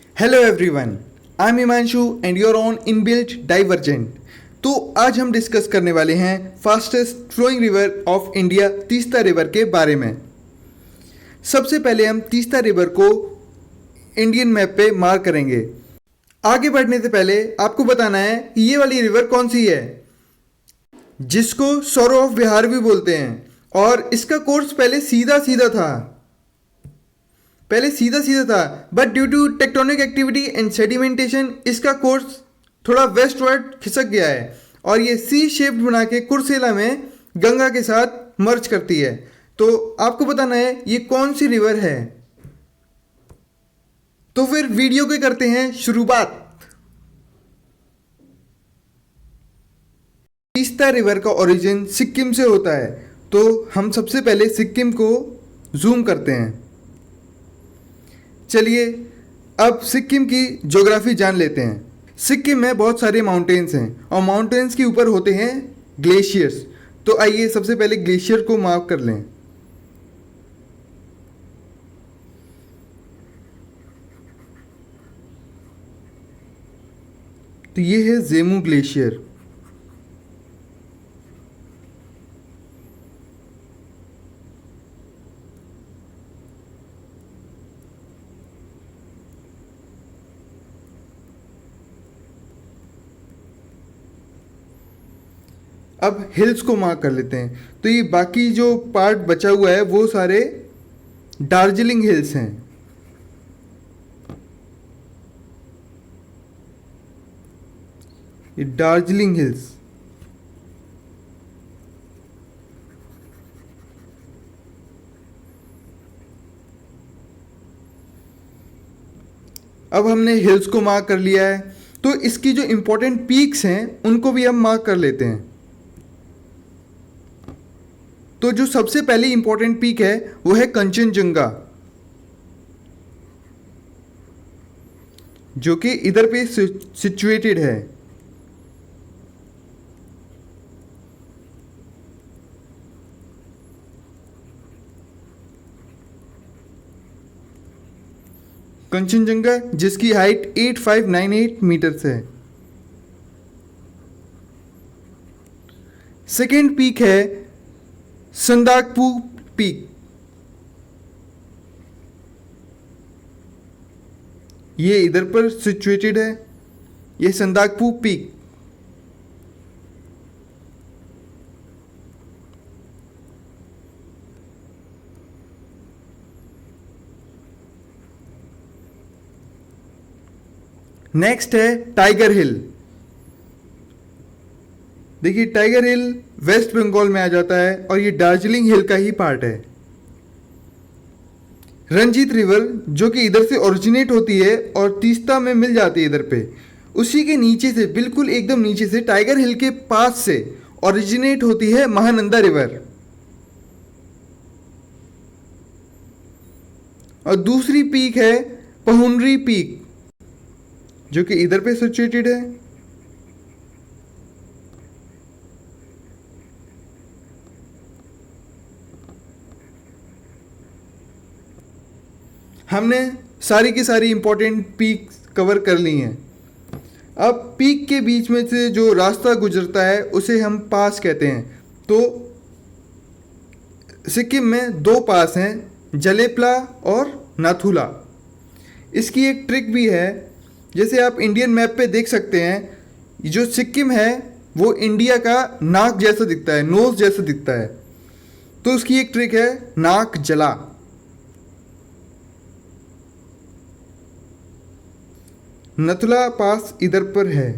Hello everyone, I am Himanshu and your own inbuilt divergent. तो आज हम डिस्कस करने वाले हैं fastest flowing river of India Teesta river के बारे में। सबसे पहले हम तीस्ता रिवर को इंडियन मैप पे मार्क करेंगे। आगे बढ़ने से पहले आपको बताना है कि ये वाली रिवर कौन सी है, जिसको सौरो ऑफ बिहार भी बोलते हैं। और इसका कोर्स पहले सीधा सीधा था, but due to tectonic activity and sedimentation इसका कोर्स थोड़ा वेस्टवर्ड खिसक गया है और ये सी शेप्ड बना के कुर्सेला में गंगा के साथ मर्ज करती है। तो आपको बताना है ये कौन सी रिवर है। तो फिर वीडियो के करते हैं शुरुआत। तीस्ता रिवर का ओरिजिन सिक्किम से होता है, तो हम सबसे पहले सिक्किम को जूम करते हैं। चलिए अब सिक्किम की ज्योग्राफी जान लेते हैं। सिक्किम में बहुत सारे माउंटेन्स हैं और माउंटेन्स के ऊपर होते हैं ग्लेशियर्स। तो आइए सबसे पहले ग्लेशियर को मार्क कर लें। तो ये है जेमू ग्लेशियर। अब हिल्स को मार्क कर लेते हैं। तो ये बाकी जो पार्ट बचा हुआ है वो सारे दार्जिलिंग हिल्स हैं। ये दार्जिलिंग हिल्स। अब हमने हिल्स को मार्क कर लिया है, तो इसकी जो इंपॉर्टेंट पीक्स हैं उनको भी हम मार्क कर लेते हैं। तो जो सबसे पहली इंपॉर्टेंट पीक है वो है कंचनजंगा, जो कि इधर पे सिचुएटेड है। कंचनजंगा जिसकी हाइट 8598 मीटर है। सेकेंड पीक है संदाकपू पीक। ये इधर पर सिचुएटेड है, ये संदाकपू पीक। नेक्स्ट है टाइगर हिल। देखिए टाइगर हिल वेस्ट बंगाल में आ जाता है और ये दार्जिलिंग हिल का ही पार्ट है। रंजीत रिवर जो कि इधर से ओरिजिनेट होती है और तीस्ता में मिल जाती है इधर पे, उसी के नीचे से बिल्कुल एकदम नीचे से टाइगर हिल के पास से ओरिजिनेट होती है महानंदा रिवर। और दूसरी पीक है पहुनरी पीक, जो कि इधर पे सिचुएटेड है। हमने सारी की सारी इंपॉर्टेंट पीक कवर कर ली हैं। अब पीक के बीच में से जो रास्ता गुजरता है उसे हम पास कहते हैं। तो सिक्किम में दो पास हैं, जलेपला और नाथुला। इसकी एक ट्रिक भी है, जैसे आप इंडियन मैप पे देख सकते हैं, जो सिक्किम है वो इंडिया का नाक जैसा दिखता है, नोज जैसा दिखता है। तो उसकी एक ट्रिक है नाक जला। नथुला पास इधर पर है।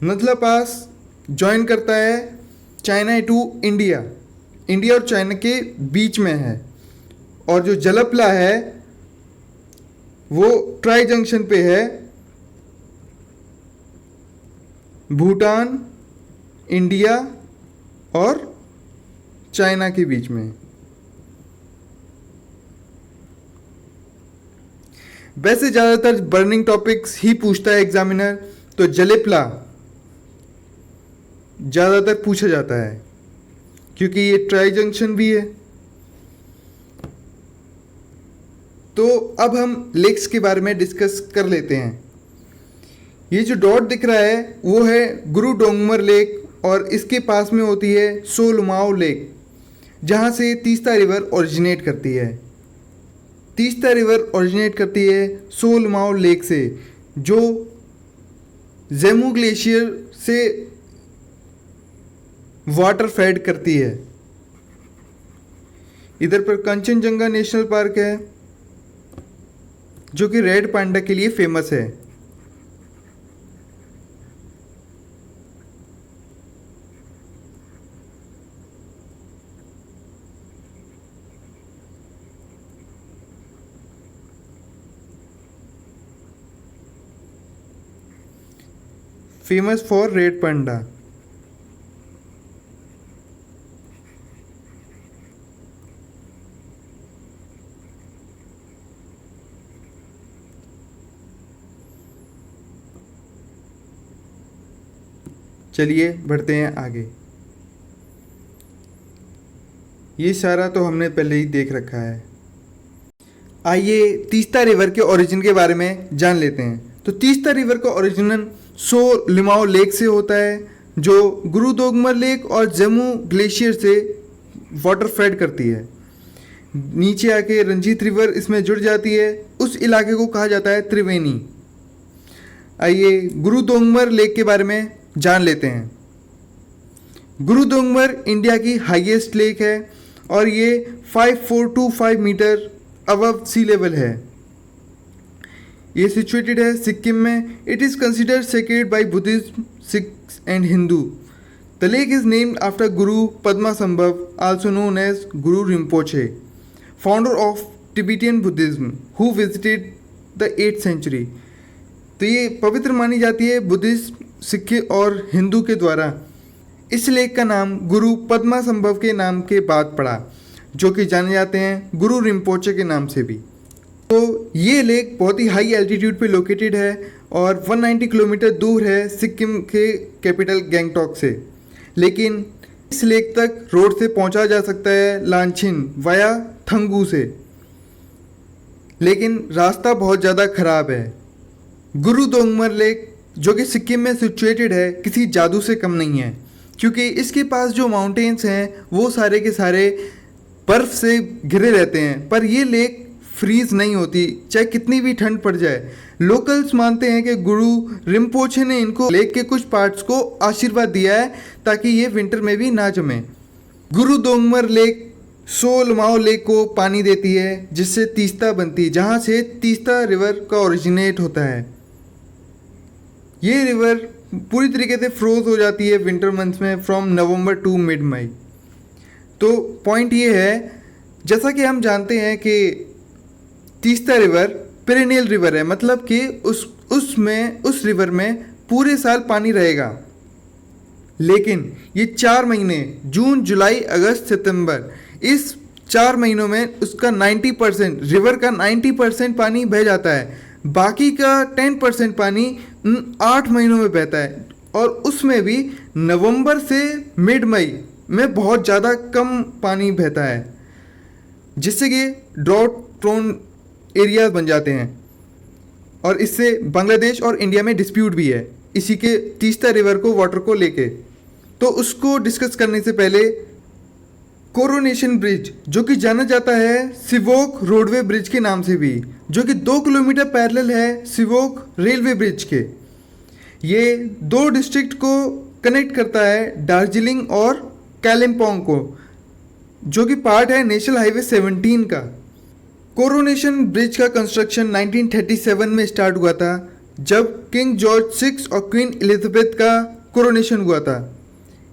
नथुला पास ज्वाइन करता है चाइना टू इंडिया, इंडिया और चाइना के बीच में है। और जो जलपला है वो ट्राई जंक्शन पे है भूटान, इंडिया और चाइना के बीच में। वैसे ज़्यादातर बर्निंग टॉपिक्स ही पूछता है एग्जामिनर, तो जलेपला ज़्यादातर पूछा जाता है। क्योंकि ये ट्राई जंक्शन भी है। तो अब हम लेक्स के बारे में डिस्कस कर लेते हैं। ये जो डॉट दिख रहा है वो है गुरु डोंगमर लेक, और इसके पास में होती है सो लुमाओ लेक, जहाँ से तीस्ता रिवर ओरिजिनेट करती है। तीस्ता रिवर ओरिजिनेट करती है सो लुमाओ लेक से, जो जेमू ग्लेशियर से वाटर फेड करती है। इधर पर कंचनजंगा नेशनल पार्क है, जो कि रेड पांडा के लिए फेमस है। Famous for red panda. चलिए बढ़ते हैं आगे। ये सारा तो हमने पहले ही देख रखा है। आइए तीस्ता रिवर के ओरिजिन के बारे में जान लेते हैं। तो तीस्ता रिवर का ओरिजिन सो लिमाओ लेक से होता है, जो गुरु दोगमर लेक और जम्मू ग्लेशियर से वाटर फेड करती है। नीचे आके रंजीत रिवर इसमें जुड़ जाती है। उस इलाके को कहा जाता है त्रिवेणी। आइए गुरु दोगमर लेक के बारे में जान लेते हैं। गुरु दोगमर इंडिया की हाईएस्ट लेक है और ये 5425 मीटर अबव सी लेवल है। ये सिचुएटेड है सिक्किम में। It is considered sacred by Buddhism, Sikhs and Hindu. The lake is named after guru Padmasambhava, also known as guru Rinpoche, founder of Tibetan Buddhism, who visited the 8th century. तो ये पवित्र मानी जाती है बुद्धिस्ट, सिख और हिंदू के द्वारा। इस लेक का नाम गुरु पद्मासंभव के नाम के बाद पड़ा, जो कि जाने जाते हैं गुरु रिम्पोचे के नाम से भी। तो ये लेक बहुत ही हाई एल्टीट्यूड पे लोकेटेड है और 190 किलोमीटर दूर है सिक्किम के कैपिटल गैंगटॉक से। लेकिन इस लेक तक रोड से पहुंचा जा सकता है लांछिन वाया थंगू से, लेकिन रास्ता बहुत ज़्यादा ख़राब है। गुरु दोगमर लेक, जो कि सिक्किम में सिचुएटेड है, किसी जादू से कम नहीं है, क्योंकि इसके पास जो माउंटेन्स हैं वो सारे के सारे बर्फ़ से घिरे रहते हैं। पर ये लेक फ्रीज नहीं होती, चाहे कितनी भी ठंड पड़ जाए। लोकल्स मानते हैं कि गुरु रिम्पोचे ने इनको लेक के कुछ पार्ट्स को आशीर्वाद दिया है ताकि ये विंटर में भी ना जमे। गुरु दोगमर लेक सो लुमाओ लेक को पानी देती है, जिससे तीस्ता बनती है, जहाँ से तीस्ता रिवर का ओरिजिनेट होता है। ये रिवर पूरी तरीके से फ्रोज हो जाती है विंटर मंथ्स में, फ्रॉम नवंबर टू मिड मई। तो पॉइंट ये है, जैसा कि हम जानते हैं कि तीस्ता रिवर पेरेनियल रिवर है, मतलब कि उस रिवर में पूरे साल पानी रहेगा। लेकिन ये 4 महीने, जून, जुलाई, अगस्त, सितंबर, इस 4 महीनों में उसका 90%, रिवर का 90% पानी बह जाता है। बाकी का 10% पानी 8 महीनों में बहता है, और उसमें भी नवंबर से मिड मई में बहुत ज़्यादा कम पानी बहता है, जिससे कि ड्रॉट प्रोन एरियाज बन जाते हैं। और इससे बांग्लादेश और इंडिया में डिस्प्यूट भी है इसी के तीस्ता रिवर को, वाटर को लेके। तो उसको डिस्कस करने से पहले कोरोनेशन ब्रिज, जो कि जाना जाता है सिवोक रोडवे ब्रिज के नाम से भी, जो कि 2 किलोमीटर पैरेलल है सिवोक रेलवे ब्रिज के। ये 2 डिस्ट्रिक्ट को कनेक्ट करता है, दार्जिलिंग और कालिम्पोंग को, जो कि पार्ट है नेशनल हाईवे 17 का। कोरोनेशन ब्रिज का कंस्ट्रक्शन 1937 में स्टार्ट हुआ था, जब किंग जॉर्ज 6 और क्वीन एलिजाबेथ का कोरोनेशन हुआ था।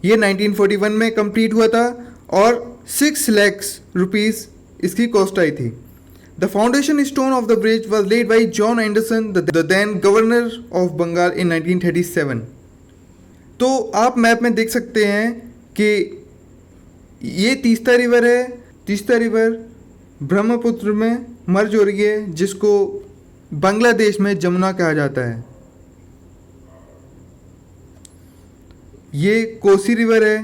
ये 1941 में कंप्लीट हुआ था और 6 लाख रुपीस इसकी कॉस्ट आई थी। The foundation stone of the bridge was laid by John Anderson, the then governor of Bengal, in 1937। तो आप मैप में देख सकते हैं कि ये तीस्ता रिवर है। तीस्ता रिवर ब्रह्मपुत्र में मर्ज हो रही है, जिसको बांग्लादेश में जमुना कहा जाता है। ये कोसी रिवर है,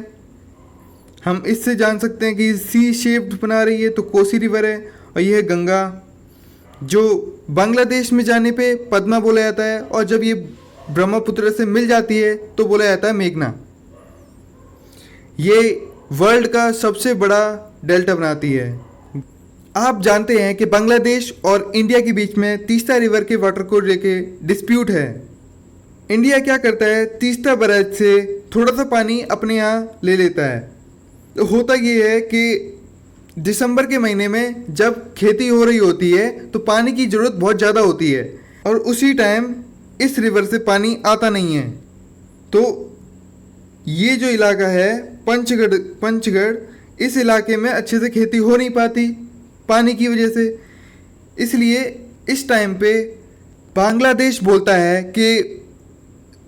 हम इससे जान सकते हैं कि सी शेप्ड बना रही है तो कोसी रिवर है, और यह है गंगा, जो बांग्लादेश में जाने पे पद्मा बोला जाता है, और जब ये ब्रह्मपुत्र से मिल जाती है तो बोला जाता है मेघना। ये वर्ल्ड का सबसे बड़ा डेल्टा बनाती है। आप जानते हैं कि बांग्लादेश और इंडिया के बीच में तीस्ता रिवर के वाटर को लेके डिस्प्यूट है। इंडिया क्या करता है, तीस्ता बैराज से थोड़ा सा पानी अपने यहाँ ले लेता है। तो होता ये है कि दिसंबर के महीने में जब खेती हो रही होती है तो पानी की ज़रूरत बहुत ज़्यादा होती है, और उसी टाइम इस रिवर से पानी आता नहीं है। तो ये जो इलाका है पंचगढ़, इस इलाके में अच्छे से खेती हो नहीं पाती पानी की वजह से। इसलिए इस टाइम पे बांग्लादेश बोलता है कि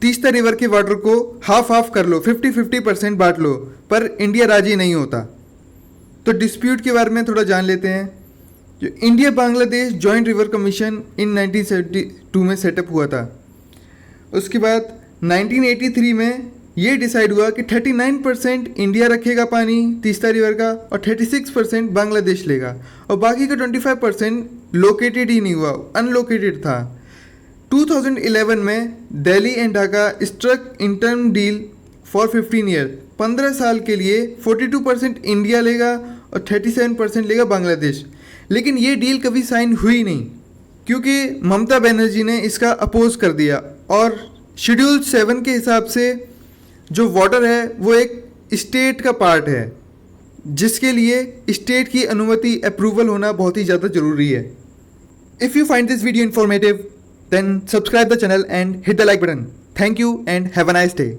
तीस्ता रिवर के वाटर को हाफ हाफ कर लो, 50-50% बांट लो, पर इंडिया राजी नहीं होता। तो डिस्प्यूट के बारे में थोड़ा जान लेते हैं। जो India Bangladesh joint river commission इन 1972 में सेटअप हुआ था। उसके बाद 1983 में ये डिसाइड हुआ कि 39% इंडिया रखेगा पानी तीस्ता रिवर का, और 36% बांग्लादेश लेगा, और बाकी का 25% लोकेटेड ही नहीं हुआ, अनलोकेटेड था। 2011 में Delhi and Dhaka struck interim deal for 15 year, 15 साल के लिए 42% इंडिया लेगा और 37% लेगा बांग्लादेश। लेकिन ये डील कभी साइन हुई नहीं, क्योंकि ममता बनर्जी ने इसका अपोज कर दिया, और शेड्यूल 7 के हिसाब से जो वाटर है वो एक स्टेट का पार्ट है, जिसके लिए स्टेट की अनुमति अप्रूवल होना बहुत ही ज़्यादा ज़रूरी है। If you find this video informative, then subscribe the channel and hit the like button. Thank you and have a nice day.